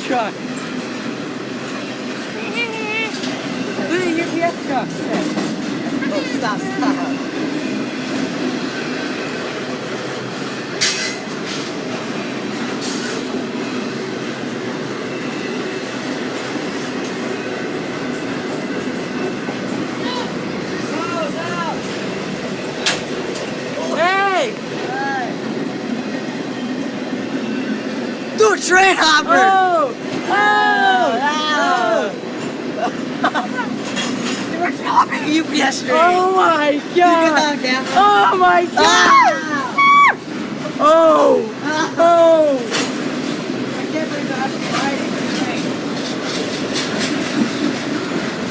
truck. Look at the UPS truck. Oh, stop. Hey! Dude, train hopper! Oh! They were dropping UPS train. Oh my Did you get that god! on camera? Oh my god! Ah! Oh! Oh! I can't believe that I'm riding the train.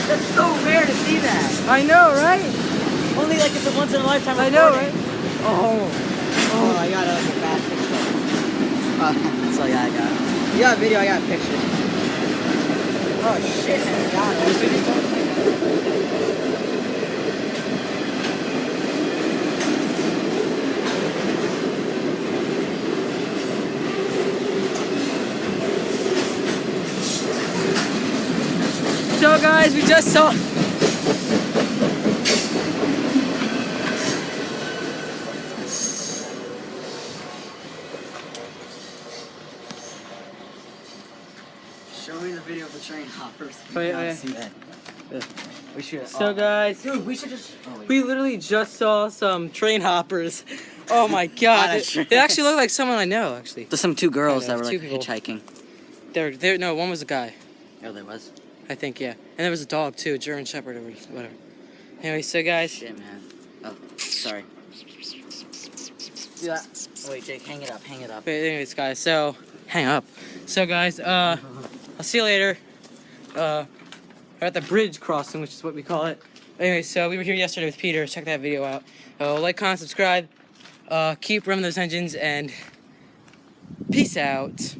That's so rare to see that. I know, right? Only like it's a once in a lifetime. I know, recording. right? Oh. Oh, I got a bad picture. So yeah, I got it. You got a video, I got a picture. Oh shit, man. God, this video. So guys, we just saw. Show me the video of the train hoppers. Oh, yeah, yeah. See that. Yeah. We should. So guys, Dude, we should just. Oh, wait. we literally just saw some train hoppers. Oh my god, that's true. they actually look like someone I know. Actually, There's some two girls I know, that were two like people. hitchhiking. they're no, one was a guy, Oh, there was. I think, yeah, and there was a dog too, a German Shepherd or whatever. Anyway, so guys, Shit, man. Oh, sorry. Do that. Oh, wait, Jake, hang it up. Hang it up. but anyways, guys, so hang up. So guys, I'll see you later. We're at the bridge crossing, which is what we call it. Anyway, so we were here yesterday with Peter. Check that video out. Like, comment, subscribe. Keep running those engines, and peace out.